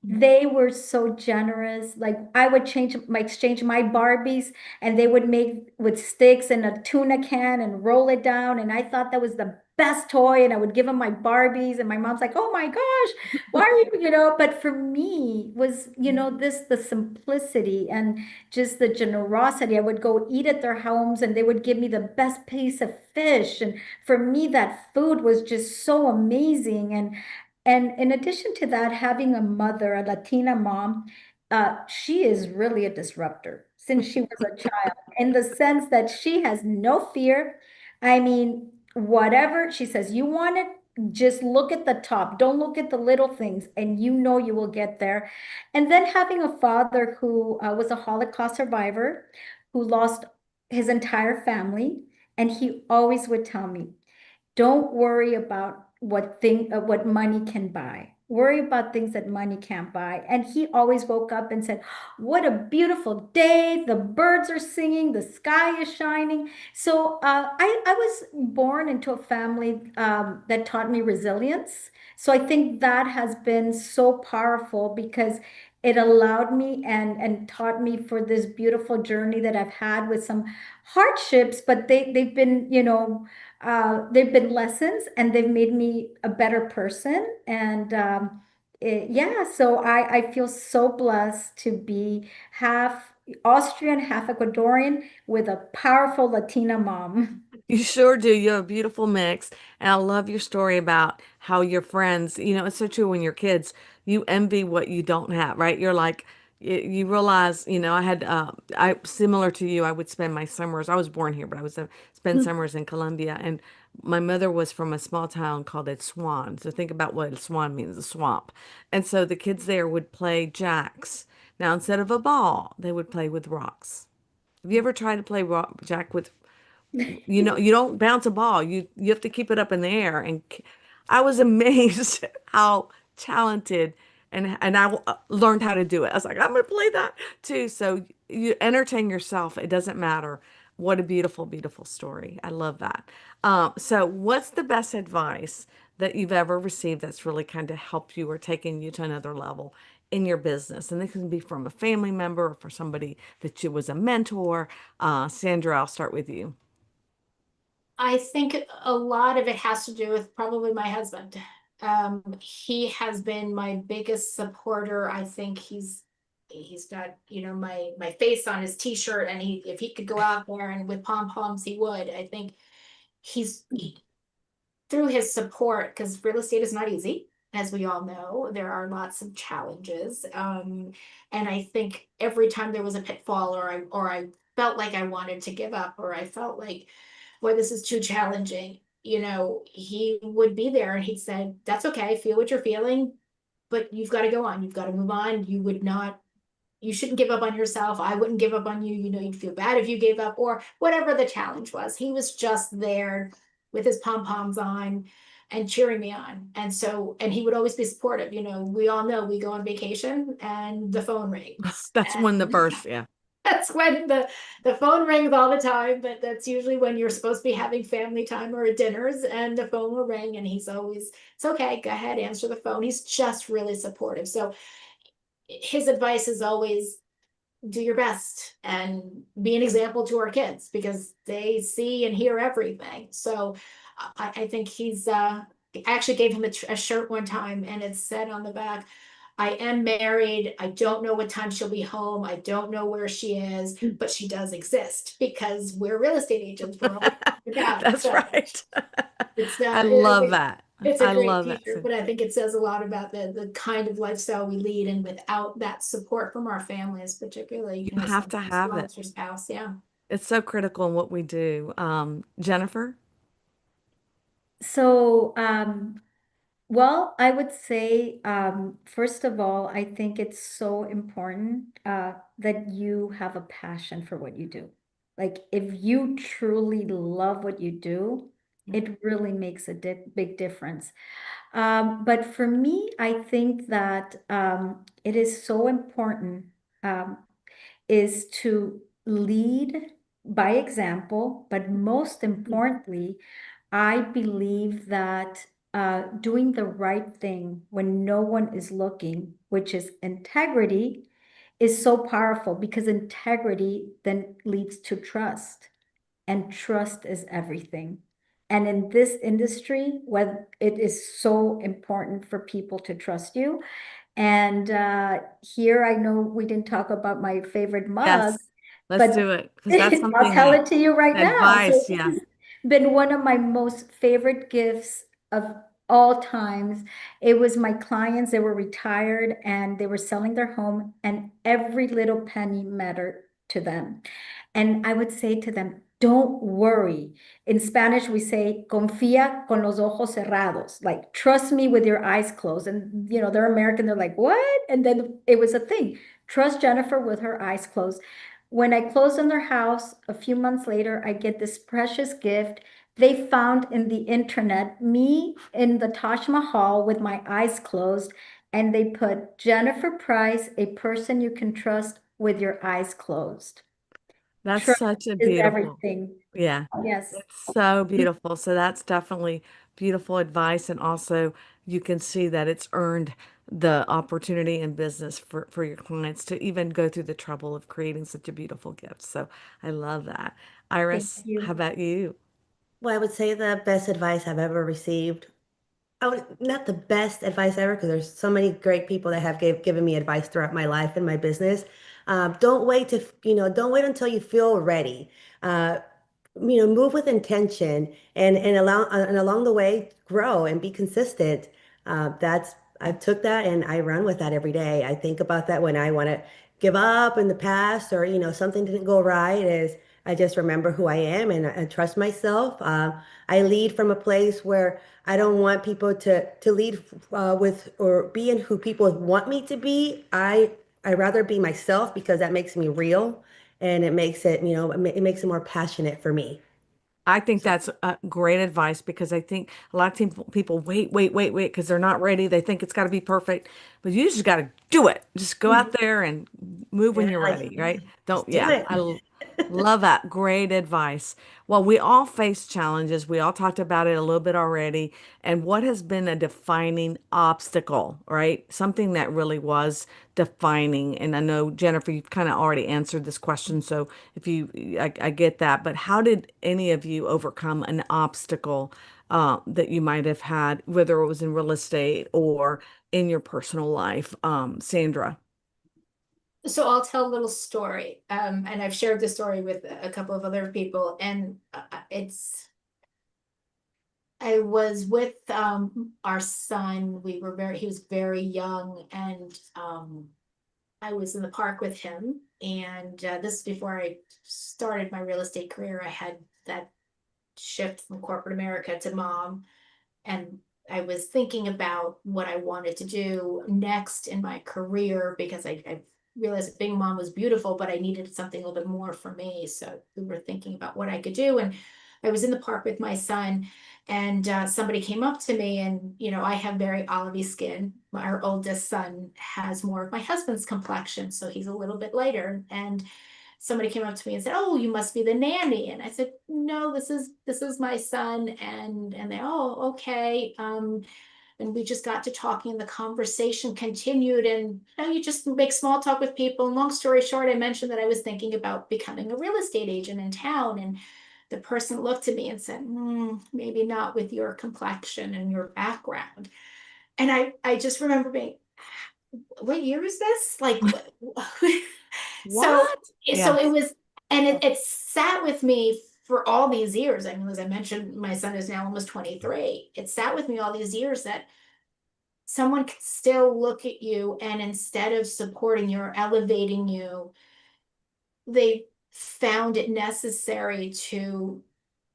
They were so generous. Like I would exchange my Barbies, and they would make with sticks and a tuna can and roll it down. And I thought that was the best toy. And I would give them my Barbies, and my mom's like, "Oh my gosh, why are you?" But for me was, the simplicity and just the generosity. I would go eat at their homes, and they would give me the best piece of fish. And for me, that food was just so amazing. And in addition to that, having a mother, a Latina mom, she is really a disruptor since she was a child, in the sense that she has no fear. I mean, whatever she says, you want it, just look at the top. Don't look at the little things, and you know you will get there. And then having a father who was a Holocaust survivor, who lost his entire family, and he always would tell me, don't worry about what money can buy. Worry about things that money can't buy. And he always woke up and said, "What a beautiful day! The birds are singing, the sky is shining." So I was born into a family that taught me resilience. So I think that has been so powerful because it allowed me and taught me for this beautiful journey that I've had with some hardships, but they've been, they've been lessons, and they've made me a better person. And yeah, so I feel so blessed to be half Austrian, half Ecuadorian with a powerful Latina mom. You sure do. You have a beautiful mix. And I love your story about how your friends, it's so true when you're kids, you envy what you don't have, right? You're like, you realize, similar to you, I would spend my summers, I was born here, but I would spend summers in Colombia. And my mother was from a small town called a Swan. So think about what a swan means, a swamp. And so the kids there would play jacks. Now, instead of a ball, they would play with rocks. Have you ever tried to play jack with you don't bounce a ball. You have to keep it up in the air. And I was amazed at how talented and I learned how to do it. I was like, I'm going to play that too. So you entertain yourself. It doesn't matter. What a beautiful, beautiful story. I love that. So what's the best advice that you've ever received that's really kind of helped you or taken you to another level in your business? And this can be from a family member or for somebody that you was a mentor. Sandra, I'll start with you. I think a lot of it has to do with probably my husband. He has been my biggest supporter. I think he's got, my face on his t-shirt, and if he could go out there and with pom-poms, he would. I think through his support, because real estate is not easy, as we all know. There are lots of challenges. And I think every time there was a pitfall, or I felt like I wanted to give up, or I felt like, boy, this is too challenging, he would be there, and he'd said, that's okay, feel what you're feeling, but you've got to go on, you've got to move on. You shouldn't give up on yourself. I wouldn't give up on you. You'd feel bad if you gave up, or whatever the challenge was. He was just there with his pom-poms on, and cheering me on. And so, and he would always be supportive. You know, we all know we go on vacation and the phone rings. That's when the first, yeah. That's when the phone rings all the time, but that's usually when you're supposed to be having family time or dinners, and the phone will ring, and he's always, it's okay, go ahead, answer the phone. He's just really supportive. So his advice is always do your best and be an example to our kids, because they see and hear everything. So I think he's I actually gave him a shirt one time, and it said on the back, I am married. I don't know what time she'll be home. I don't know where she is, but she does exist, because we're real estate agents. We're all about it. That's So right. it's I love that. it's a I great love that. t-shirt, but I think it says a lot about the kind of lifestyle we lead, and without that support from our families, particularly, You have to have it. sponsor, spouse, yeah. It's so critical in what we do. Jennifer? So, well, I would say, first of all, I think it's so important that you have a passion for what you do. Like, if you truly love what you do, it really makes a di big difference. But for me, I think that it is so important um, is to lead by example, but most importantly, I believe that doing the right thing when no one is looking, which is integrity, is so powerful, because integrity then leads to trust, and trust is everything. And in this industry, when it is so important for people to trust you. And here, I know we didn't talk about my favorite mug, Yes. Let's but do it, because that's I'll something tell that it to you right now. So advice, this yeah. has been one of my most favorite gifts of all times. It was my clients, they were retired and they were selling their home, and every little penny mattered to them. And I would say to them, don't worry. In Spanish, we say, confía con los ojos cerrados, like, trust me with your eyes closed. And, you know, they're American, they're like, what? And then it was a thing. Trust Jennifer with her eyes closed. When I closed on their house, a few months later, I get this precious gift. They found in the internet me in the Taj Mahal with my eyes closed, and they put Jennifer Price, a person you can trust with your eyes closed. That's Trust such a is beautiful, everything. yeah. Yes. It's so beautiful. So that's definitely beautiful advice. And also you can see that it's earned the opportunity in business for your clients to even go through the trouble of creating such a beautiful gift. So I love that. Thank Iris, how you. about you? Well, I would say the best advice I've ever received. I would not the best advice ever, because there's so many great people that have given me advice throughout my life and my business. Don't wait to, don't wait until you feel ready. Uh, move with intention, and along the way, grow and be consistent. I took that and I run with that every day. I think about that when I want to give up in the past, or something didn't go right. Is I just remember who I am, and I trust myself. I lead from a place where I don't want people to lead with or be in who people want me to be. I rather be myself, because that makes me real, and it makes it, it makes it more passionate for me. I think that's great advice, because I think a lot of people wait, because they're not ready. They think it's got to be perfect, but you just got to do it. Just go out there and move when Yeah, you're ready, right? just Don't, do yeah, it. love that. Great advice. Well, we all face challenges. We all talked about it a little bit already. And what has been a defining obstacle, right? Something that really was defining. And I know, Jennifer, you've kind of already answered this question. So if I get that. But how did any of you overcome an obstacle that you might have had, whether it was in real estate or in your personal life? Sandra. So I'll tell a little story, and I've shared this story with a couple of other people, and I was with our son. He was very young, and I was in the park with him, and this is before I started my real estate career. I had that shift from corporate America to mom, and I was thinking about what I wanted to do next in my career, because I realized being a mom was beautiful, but I needed something a little bit more for me. So we were thinking about what I could do. And I was in the park with my son, and somebody came up to me, and I have very olivey skin. Our oldest son has more of my husband's complexion, so he's a little bit lighter. And somebody came up to me and said, "Oh, you must be the nanny." And I said, "No, this is my son." And they, "Oh, okay." And we just got to talking, and the conversation continued. And you just make small talk with people. And long story short, I mentioned that I was thinking about becoming a real estate agent in town. And the person looked at me and said, maybe not with your complexion and your background. And I just remember being, what year is this? Like, so, What? so Yes. it was, and it sat with me for all these years. I mean, as I mentioned, my son is now almost 23. It sat with me all these years that someone could still look at you, and instead of supporting you or elevating you, they found it necessary to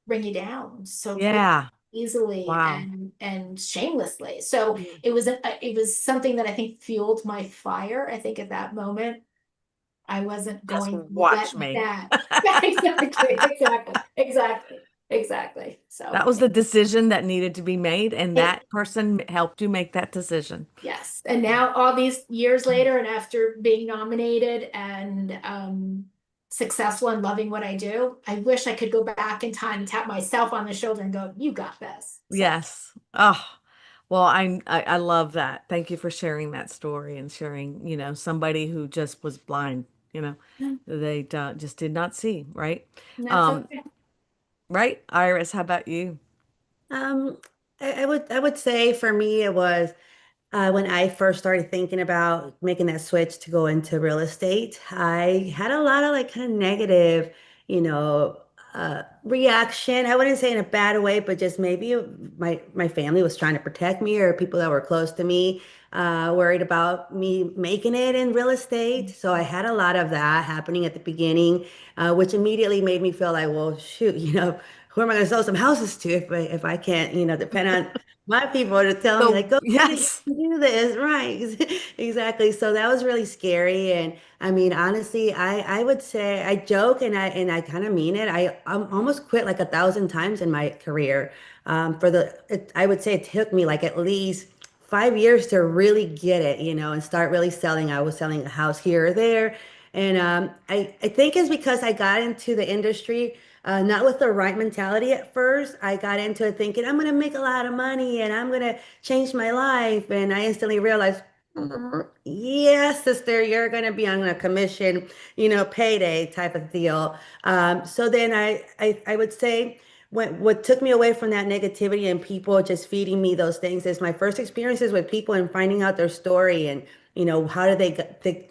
bring you down so quick, Yeah. easily, Wow. and shamelessly. So it was something that I think fueled my fire. I think at that moment I wasn't Just going to let watch me. that. Exactly. That So was the decision that needed to be made, and it, that person helped you make that decision. yes. And now all these years later, and after being nominated and successful and loving what I do, I wish I could go back in time and tap myself on the shoulder and go, "You got this." So Yes. Oh, well, I love that. Thank you for sharing that story and sharing, somebody who just was blind, you know, they just did not see, right? that's Um, okay. right? Iris, how about you? Um, I would say for me it was when I first started thinking about making that switch to go into real estate. I had a lot of like kind of negative, reaction. I wouldn't say in a bad way, but just maybe my family was trying to protect me, or people that were close to me worried about me making it in real estate. So I had a lot of that happening at the beginning, which immediately made me feel like, well, shoot, who am I going to sell some houses to if I can't, depend on my people to tell me like, So, go get it, you yes, can do this, right? Exactly. So that was really scary. And I mean, honestly, I would say I joke and I kind of mean it. I'm almost quit like 1,000 times in my career. I would say it took me like at least 5 years to really get it, and start really selling. I was selling a house here or there. And I think it's because I got into the industry not with the right mentality at first. I got into it thinking I'm going to make a lot of money and I'm going to change my life. And I instantly realized, yes, sister, you're going to be on a commission, payday type of deal. So then I would say what took me away from that negativity and people just feeding me those things is my first experiences with people and finding out their story and, how did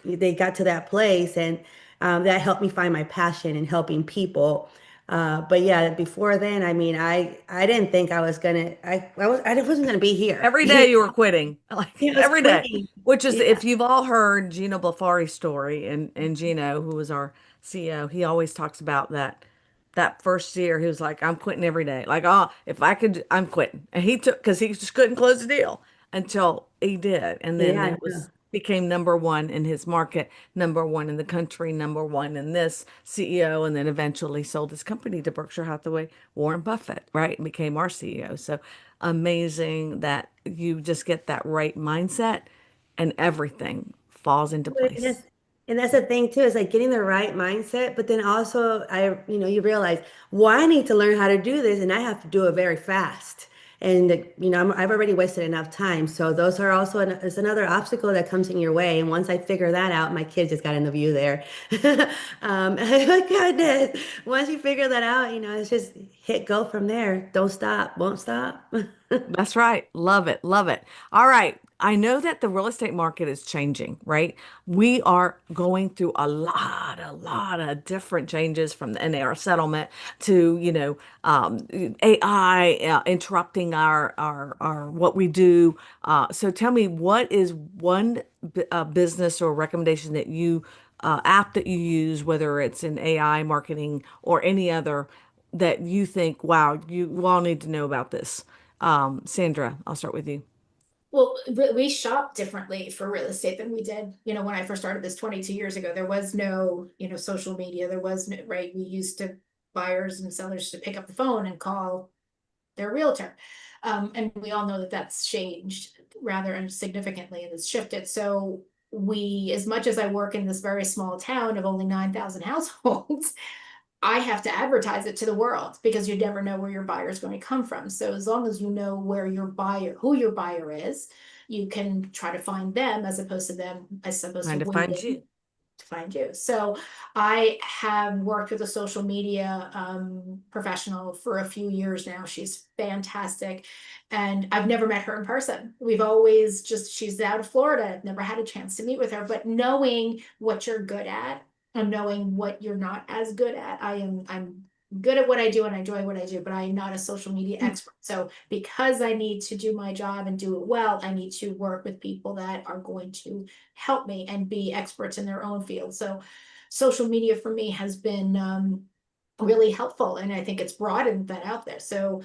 they got to that place. And that helped me find my passion in helping people. But yeah, before then, I mean, I didn't think I was gonna, I wasn't gonna be here. every day you were quitting, like Yeah, I was every day, quitting. which is, Yeah, if you've all heard Gino Blafari's story, and Gino, who was our CEO, he always talks about that first year, he was like, I'm quitting every day. Like, oh, if I could, I'm quitting. And he took, because he just couldn't close the deal until he did. And then yeah, it was became number one in his market, number one in the country, number one in this CEO, and then eventually sold his company to Berkshire Hathaway, Warren Buffett, right? And became our CEO. So amazing that you just get that right mindset and everything falls into Well, place. and that's the thing too, is like getting the right mindset, but then also you realize, well, I need to learn how to do this and I have to do it very fast. And I've already wasted enough time. So those are also it's another obstacle that comes in your way. And once I figure that out, my kid just got in the view there. My goodness. Once you figure that out, it's just hit go from there. Don't stop, won't stop. That's right. Love it. Love it. All right. I know that the real estate market is changing, right? We are going through a lot of different changes from the NAR settlement to, AI interrupting our what we do. So tell me, what is one business or recommendation that you app that you use, whether it's in AI marketing or any other, that you think, wow, you all need to know about this? Sandra, I'll start with you. Well, we shop differently for real estate than we did, when I first started this 22 years ago. There was no, social media. There was no, right? We used to buyers and sellers to pick up the phone and call their realtor. And we all know that that's changed rather significantly and it's shifted. So we, as much as I work in this very small town of only 9,000 households, I have to advertise it to the world because you never know where your buyer is going to come from. So as long as you know where your buyer, who your buyer is, you can try to find them as opposed to Trying to find waiting you. to find you. So I have worked with a social media professional for a few years now. She's fantastic. And I've never met her in person. We've always just, she's out of Florida. I've never had a chance to meet with her, but knowing what you're good at and knowing what you're not as good at, I'm good at what I do and I enjoy what I do, but I am not a social media expert. So because I need to do my job and do it well, I need to work with people that are going to help me and be experts in their own field. So social media for me has been really helpful. And I think it's broadened that out there. So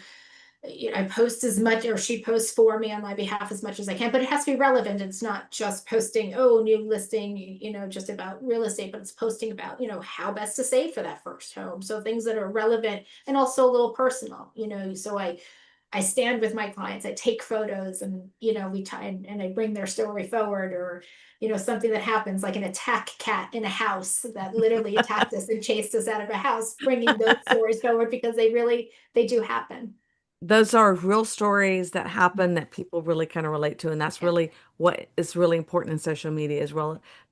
I post as much, or she posts for me on my behalf as much as I can, but it has to be relevant. It's not just posting, oh, new listing, just about real estate, but it's posting about, how best to save for that first home. So things that are relevant and also a little personal, so I stand with my clients, I take photos and, we tie and I bring their story forward or, something that happens like an attack cat in a house that literally attacked us and chased us out of a house, bringing those stories forward because they do happen. Those are real stories that happen that people really kind of relate to. And that's Yeah. really what is really important in social media is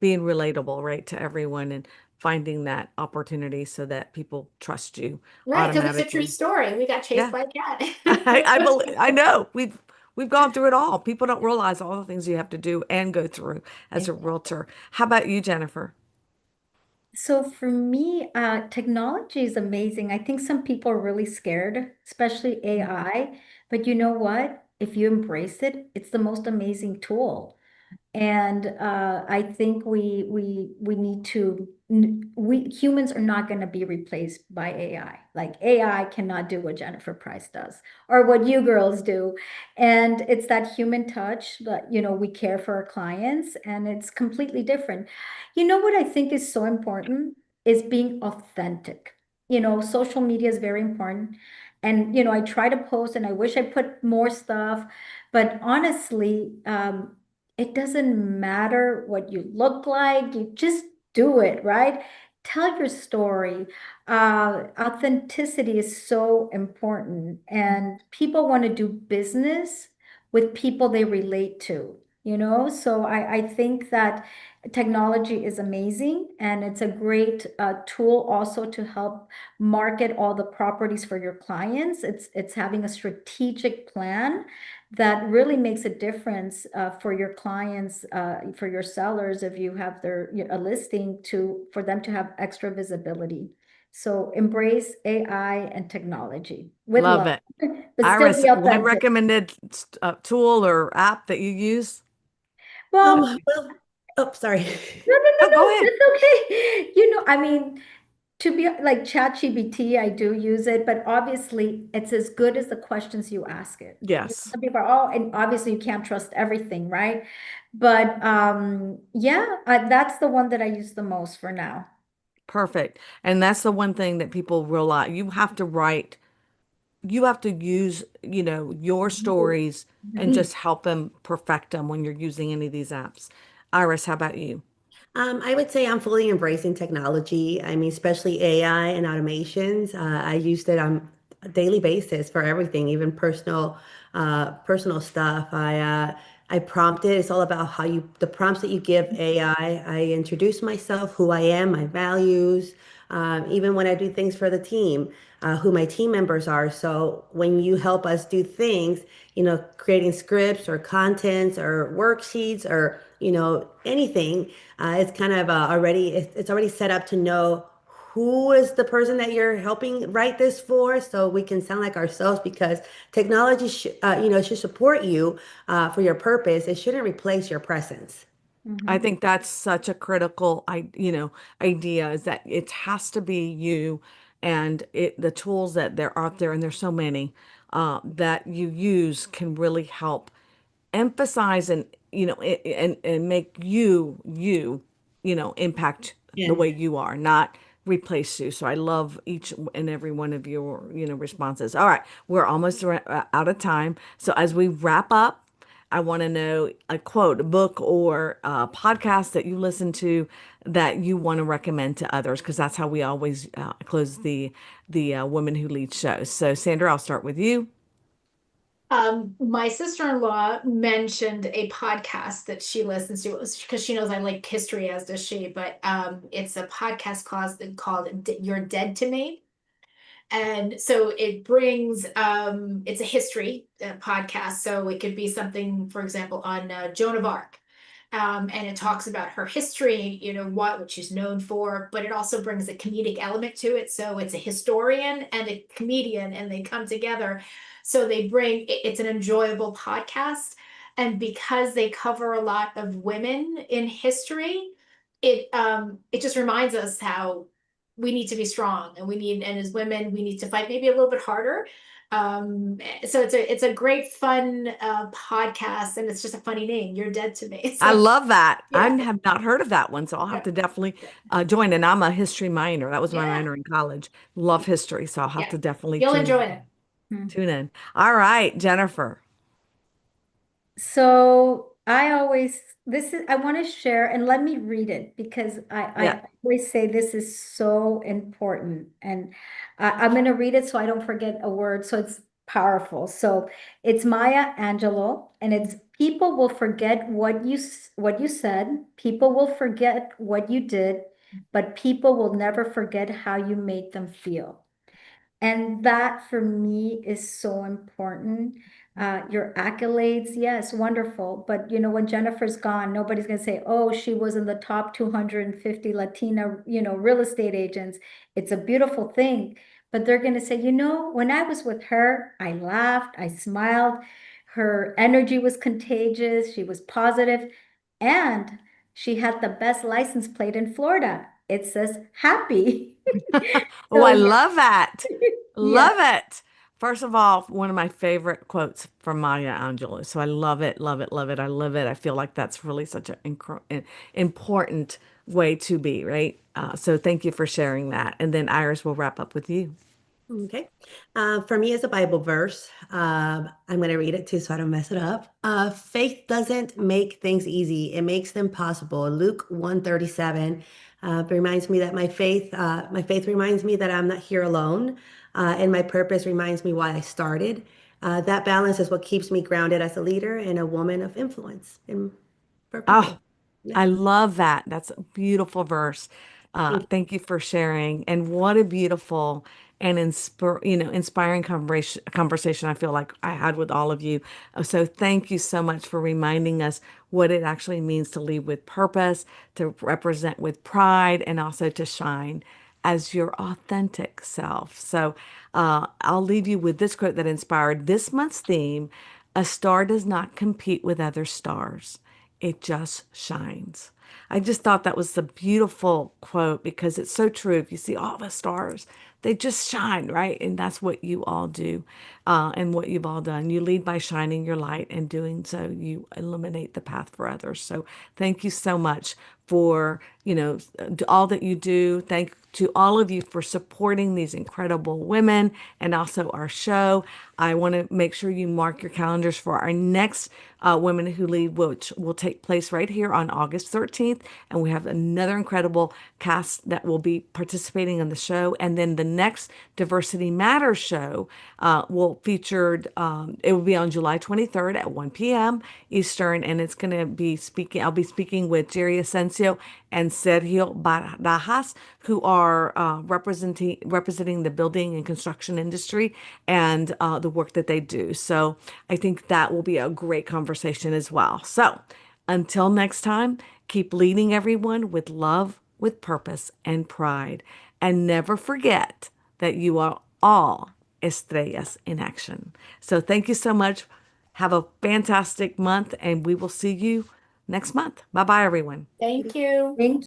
being relatable, right, to everyone and finding that opportunity so that people trust you Right, because it's a true automatically. story. We got chased Yeah. by a cat. I believe, I know we've gone through it all. People don't realize all the things you have to do and go through as a realtor. How about you, Jennifer? So for me, technology is amazing. I think some people are really scared, especially AI. But you know what? If you embrace it, it's the most amazing tool. And I think we need to we humans are not going to be replaced by AI. Like AI cannot do what Jennifer Price does or what you girls do. And it's that human touch that we care for our clients and it's completely different. You know what I think is so important is being authentic. Social media is very important. And I try to post and I wish I put more stuff, but honestly, it doesn't matter what you look like, you just do it, right? Tell your story. Authenticity is so important, and people want to do business with people they relate to, So I think that technology is amazing, and it's a great tool also to help market all the properties for your clients. It's having a strategic plan that really makes a difference for your clients, for your sellers, if you have a listing for them to have extra visibility. So embrace AI and technology with Love love, it. but still Iris, be one authentic. recommended tool or app that you use? Well, Well, oh, sorry. no, no, no, Oh, go no, ahead. that's okay. I mean, to be like ChatGPT, I do use it, but obviously it's as good as the questions you ask it. Yes. Some people are, oh, and obviously you can't trust everything, right? But yeah, that's the one that I use the most for now. Perfect. And that's the one thing that people realize. You have to use, your stories and Mhm. just help them perfect them when you're using any of these apps. Iris, how about you? I would say I'm fully embracing technology. I mean, especially AI and automations. I used it on a daily basis for everything, even personal stuff. I prompt it. It's all about the prompts that you give AI. I introduce myself, who I am, my values, even when I do things for the team, who my team members are. So when you help us do things, creating scripts or contents or worksheets or, anything, it's kind of it's already set up to know who is the person that you're helping write this for, so we can sound like ourselves because technology should support you for your purpose. It shouldn't replace your presence. I Mhm. think that's such a critical, idea is that it has to be you and the tools that they're out there, and there's so many that you use can really help emphasize and and make you impact the way Yes. you are, not replace you. So I love each and every one of your, responses. All right, we're almost out of time. So as we wrap up, I want to know a quote, a book, or a podcast that you listen to that you want to recommend to others, because that's how we always close the Women Who Lead shows. So Sandra, I'll start with you. My sister-in-law mentioned a podcast that she listens to because she knows I like history, as does she, but it's a podcast called You're Dead to Me. And so it brings it's a history podcast. So it could be something, for example, on Joan of Arc. And it talks about her history, what she's known for, but it also brings a comedic element to it. So it's a historian and a comedian, and they come together. So it's an enjoyable podcast. And because they cover a lot of women in history, it just reminds us how we need to be strong, and as women, we need to fight maybe a little bit harder. So it's a great fun podcast, and it's just a funny name. You're Dead to Me. I So love that. I yeah, have not heard of that one, so I'll have yeah, to definitely join. And I'm a history minor. That was my yeah, minor in college. Love history, so I'll have yeah. to definitely You'll enjoy it. tune in. All right, Jennifer. So I want to share, and let me read it because Yeah. I always say this is so important. And I'm going to read it so I don't forget a word. So it's powerful. So it's Maya Angelou, and it's people will forget what you said, people will forget what you did, but people will never forget how you made them feel. And that for me is so important. Your accolades, yes, wonderful. But when Jennifer's gone, nobody's gonna say, oh, she was in the top 250 Latina, real estate agents. It's a beautiful thing. But they're gonna say, when I was with her, I laughed, I smiled, her energy was contagious, she was positive, and she had the best license plate in Florida. It says happy. Oh, So I yeah, love that. yeah. Love it. First of all, one of my favorite quotes from Maya Angelou. So I love it, love it, love it. I love it. I feel like that's really such an important way to be, right? So thank you for sharing that. And then Iris will wrap up with you. Okay. For me, it's a Bible verse. I'm going to read it too, so I don't mess it up. Faith doesn't make things easy; it makes them possible. Luke 1:37 reminds me that my faith reminds me that I'm not here alone, and my purpose reminds me why I started. That balance is what keeps me grounded as a leader and a woman of influence for Oh, people. Yeah. I love that. That's a beautiful verse. Thank Thank you for sharing. And what a beautiful and inspiring conversation I feel like I had with all of you. So thank you so much for reminding us what it actually means to lead with purpose, to represent with pride, and also to shine as your authentic self. So I'll leave you with this quote that inspired this month's theme. A star does not compete with other stars. It just shines. I just thought that was a beautiful quote because it's so true. If you see all the stars, they just shine, right? And that's what you all do, and what you've all done. You lead by shining your light, and doing so, you illuminate the path for others. So thank you so much for, all that you do. Thank to all of you for supporting these incredible women and also our show. I want to make sure you mark your calendars for our next Women Who Lead, which will take place right here on August 13th. And we have another incredible cast that will be participating in the show. And then the next Diversity Matters show it will be on July 23rd at 1 p.m. Eastern. And it's going to be I'll be speaking with Jerry Asensio and Sergio Barajas, who are representing the building and construction industry and the work that they do. So I think that will be a great conversation as well. So until next time, keep leading everyone with love, with purpose, and pride. And never forget that you are all estrellas in action. So thank you so much. Have a fantastic month, and we will see you next month. Bye bye, everyone. Thank you. you.